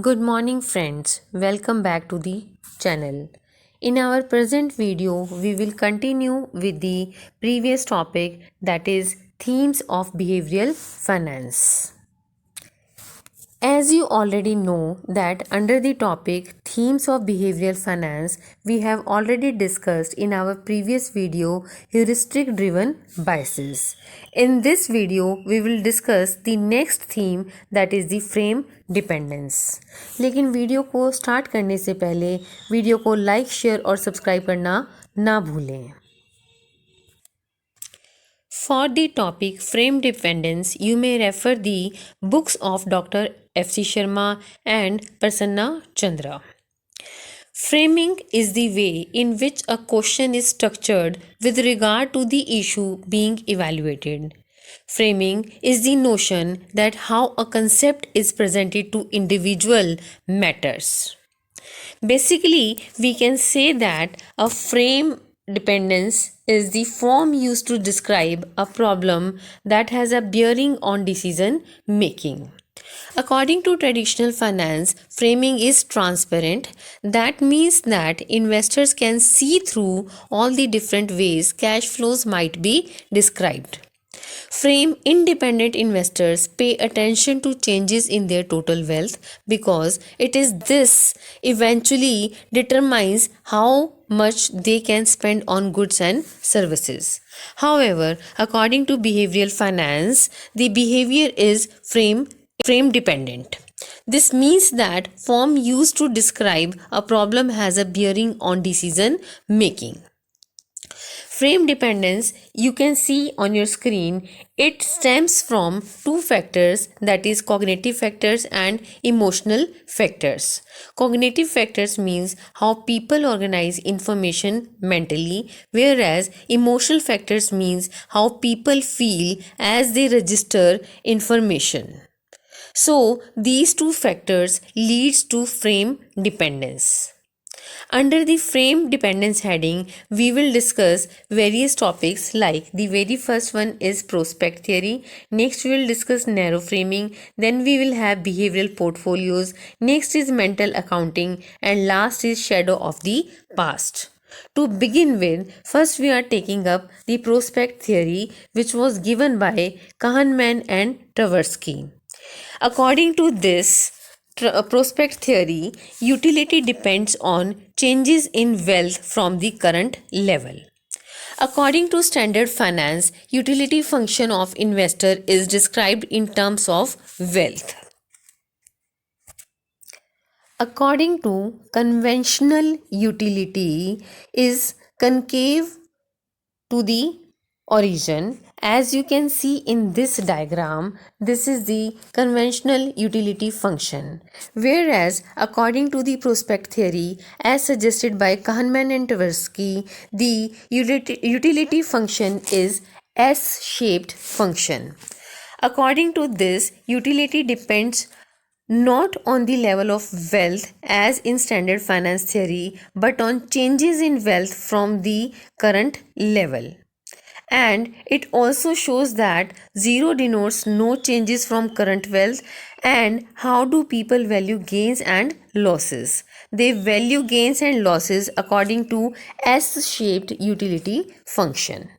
Good morning friends, welcome back to the channel. In our present video, we will continue with the previous topic, that is themes of behavioral finance. As you already know that under the topic themes of behavioral finance, we have already discussed in our previous video heuristic driven biases. In this video, we will discuss the next theme, that is the frame dependence. लेकिन video को start करने से पहले video को like share और subscribe करना ना भूलें. For the topic frame dependence, you may refer the books of Dr. F.C. Sharma and Prasanna Chandra. Framing is the way in which a question is structured with regard to the issue being evaluated. Framing is the notion that how a concept is presented to individual matters. Basically, we can say that a frame dependence is the form used to describe a problem that has a bearing on decision making. According to traditional finance, framing is transparent. That means that investors can see through all the different ways cash flows might be described. Frame independent investors pay attention to changes in their total wealth because it is this eventually determines how much they can spend on goods and services. However, according to behavioral finance, the behavior is frame dependent. This means that form used to describe a problem has a bearing on decision making. Frame dependence, you can see on your screen, it stems from two factors, that is cognitive factors and emotional factors. Cognitive factors means how people organize information mentally, whereas emotional factors means how people feel as they register information. So these two factors leads to frame dependence. Under the frame dependence heading, we will discuss various topics like the very first one is prospect theory, next we will discuss narrow framing, then we will have behavioral portfolios, next is mental accounting, and last is shadow of the past. To begin with, first we are taking up the prospect theory, which was given by Kahneman and Tversky. According to this prospect theory, utility depends on changes in wealth from the current level. According to standard finance, utility function of investor is described in terms of wealth. According to conventional, utility is concave to the origin. As you can see in this diagram, this is the conventional utility function, whereas according to the prospect theory as suggested by Kahneman and Tversky, the utility function is S-shaped function. According to this, utility depends not on the level of wealth as in standard finance theory, but on changes in wealth from the current level. And it also shows that 0 denotes no changes from current wealth. And how do people value gains and losses? They value gains and losses according to S-shaped utility function.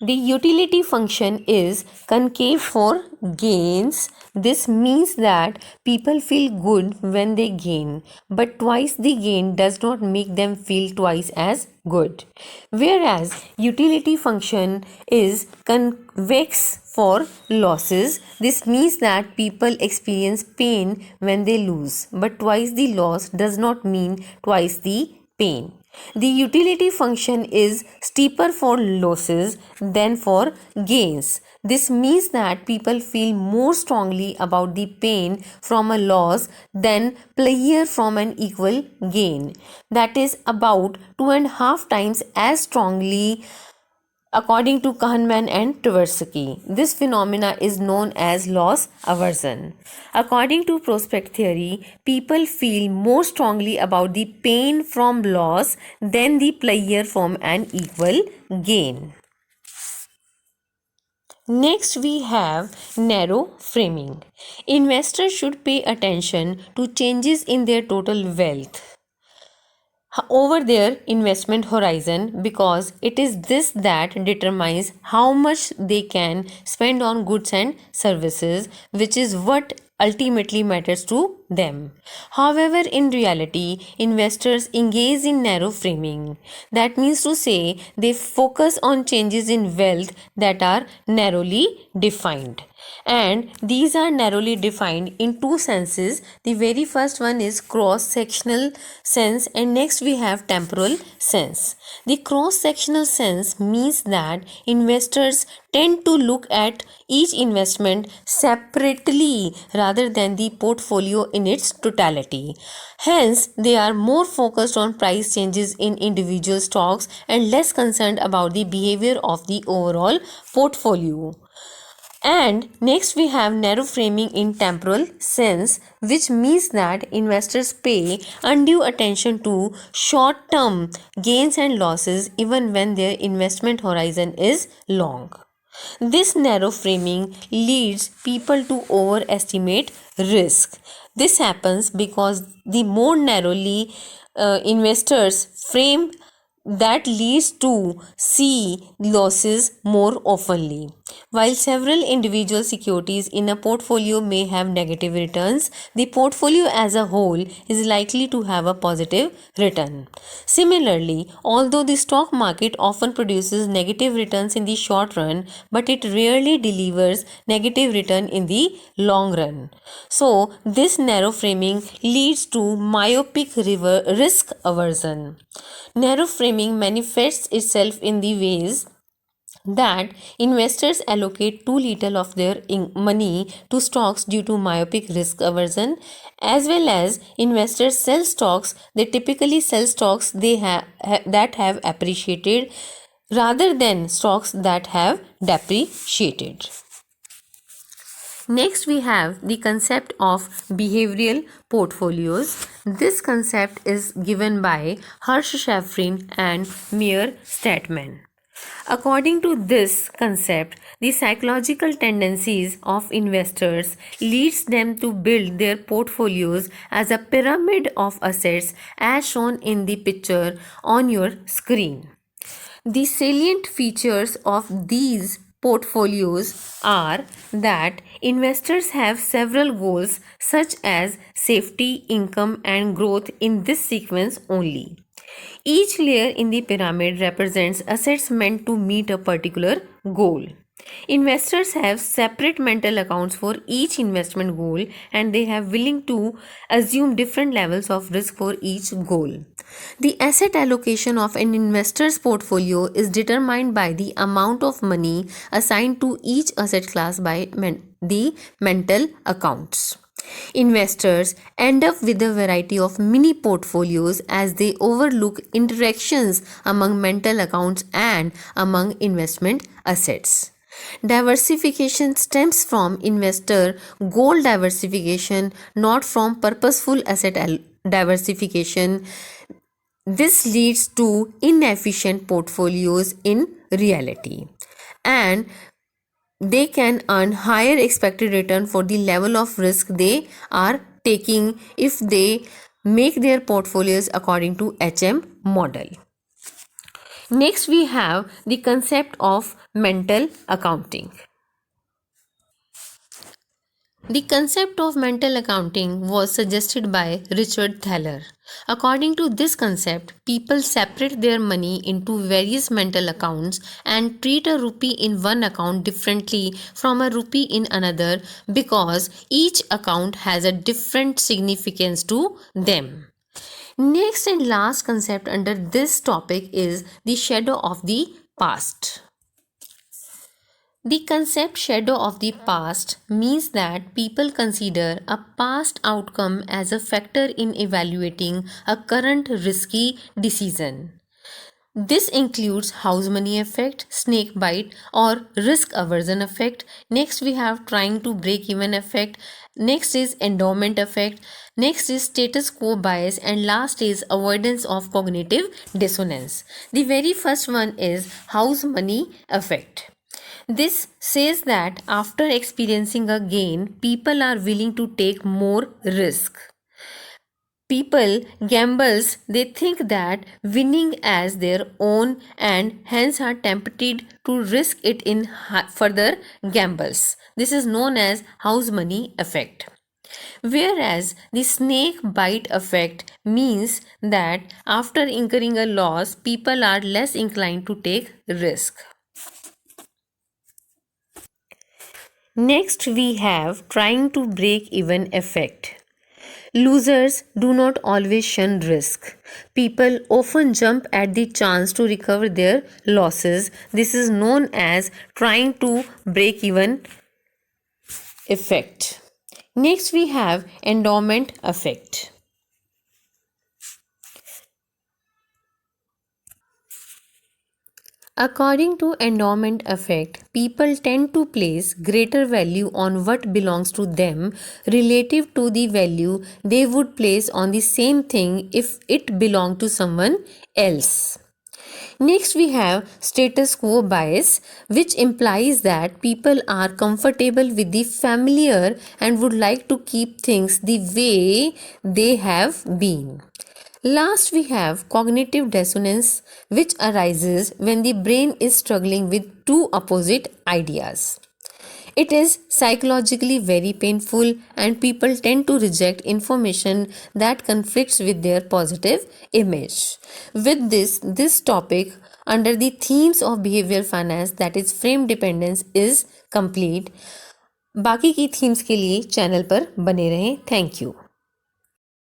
The utility function is concave for gains. This means that people feel good when they gain, but twice the gain does not make them feel twice as good. Whereas utility function is convex for losses. This means that people experience pain when they lose, but twice the loss does not mean twice the pain. The utility function is steeper for losses than for gains. This means that people feel more strongly about the pain from a loss than pleasure from an equal gain. That is about 2.5 times as strongly according to Kahneman and Tversky. This phenomena is known as loss aversion. According to prospect theory, people feel more strongly about the pain from loss than the pleasure from an equal gain. Next, we have narrow framing. Investors should pay attention to changes in their total wealth over their investment horizon, because it is this that determines how much they can spend on goods and services, which is what ultimately matters to them. However, in reality, investors engage in narrow framing. That means to say they focus on changes in wealth that are narrowly defined. And these are narrowly defined in two senses. The very first one is cross sectional sense, and next we have temporal sense. The cross sectional sense means that investors tend to look at each investment separately rather than the portfolio in its totality. Hence, they are more focused on price changes in individual stocks and less concerned about the behavior of the overall portfolio. And next we have narrow framing in temporal sense, which means that investors pay undue attention to short term gains and losses even when their investment horizon is long. This narrow framing leads people to overestimate risk. This happens because the more narrowly investors frame, that leads to see losses more oftenly. While several individual securities in a portfolio may have negative returns, the portfolio as a whole is likely to have a positive return. Similarly, although the stock market often produces negative returns in the short run, but it rarely delivers negative return in the long run. So, this narrow framing leads to myopic risk aversion. Narrow framing manifests itself in the ways that investors allocate too little of their money to stocks due to myopic risk aversion, as well as investors sell stocks. They typically sell stocks that have appreciated rather than stocks that have depreciated. Next, we have the concept of behavioral portfolios. This concept is given by Harsh Shafrin and Meir Statman. According to this concept, the psychological tendencies of investors leads them to build their portfolios as a pyramid of assets as shown in the picture on your screen. The salient features of these portfolios are that investors have several goals such as safety, income, and growth in this sequence only. Each layer in the pyramid represents assets meant to meet a particular goal. Investors have separate mental accounts for each investment goal, and they have willing to assume different levels of risk for each goal. The asset allocation of an investor's portfolio is determined by the amount of money assigned to each asset class by the mental accounts. Investors end up with a variety of mini portfolios as they overlook interactions among mental accounts and among investment assets. Diversification stems from investor goal diversification, not from purposeful asset diversification. This leads to inefficient portfolios in reality, and they can earn higher expected return for the level of risk they are taking if they make their portfolios according to HM model. Next, we have the concept of mental accounting. The concept of mental accounting was suggested by Richard Thaler. According to this concept, people separate their money into various mental accounts and treat a rupee in one account differently from a rupee in another because each account has a different significance to them. Next and last concept under this topic is the shadow of the past. The concept shadow of the past means that people consider a past outcome as a factor in evaluating a current risky decision. This includes house money effect, snake bite, or risk aversion effect. Next, we have trying to break even effect. Next is endowment effect. Next is status quo bias, and last is avoidance of cognitive dissonance. The very first one is house money effect. This says that after experiencing a gain, people are willing to take more risk. People gambles, they think that winning as their own and hence are tempted to risk it in further gambles. This is known as house money effect. Whereas the snake bite effect means that after incurring a loss, people are less inclined to take risk. Next, we have trying to break even effect. Losers do not always shun risk. People often jump at the chance to recover their losses. This is known as trying to break even effect. Next, we have endowment effect. According to endowment effect, people tend to place greater value on what belongs to them relative to the value they would place on the same thing if it belonged to someone else. Next, we have status quo bias, which implies that people are comfortable with the familiar and would like to keep things the way they have been. Last, we have cognitive dissonance, which arises when the brain is struggling with two opposite ideas. It is psychologically very painful, and people tend to reject information that conflicts with their positive image. With this topic under the themes of behavioral finance, that is frame dependence, is complete. बाकी की themes के लिए channel पर बने रहें. Thank you.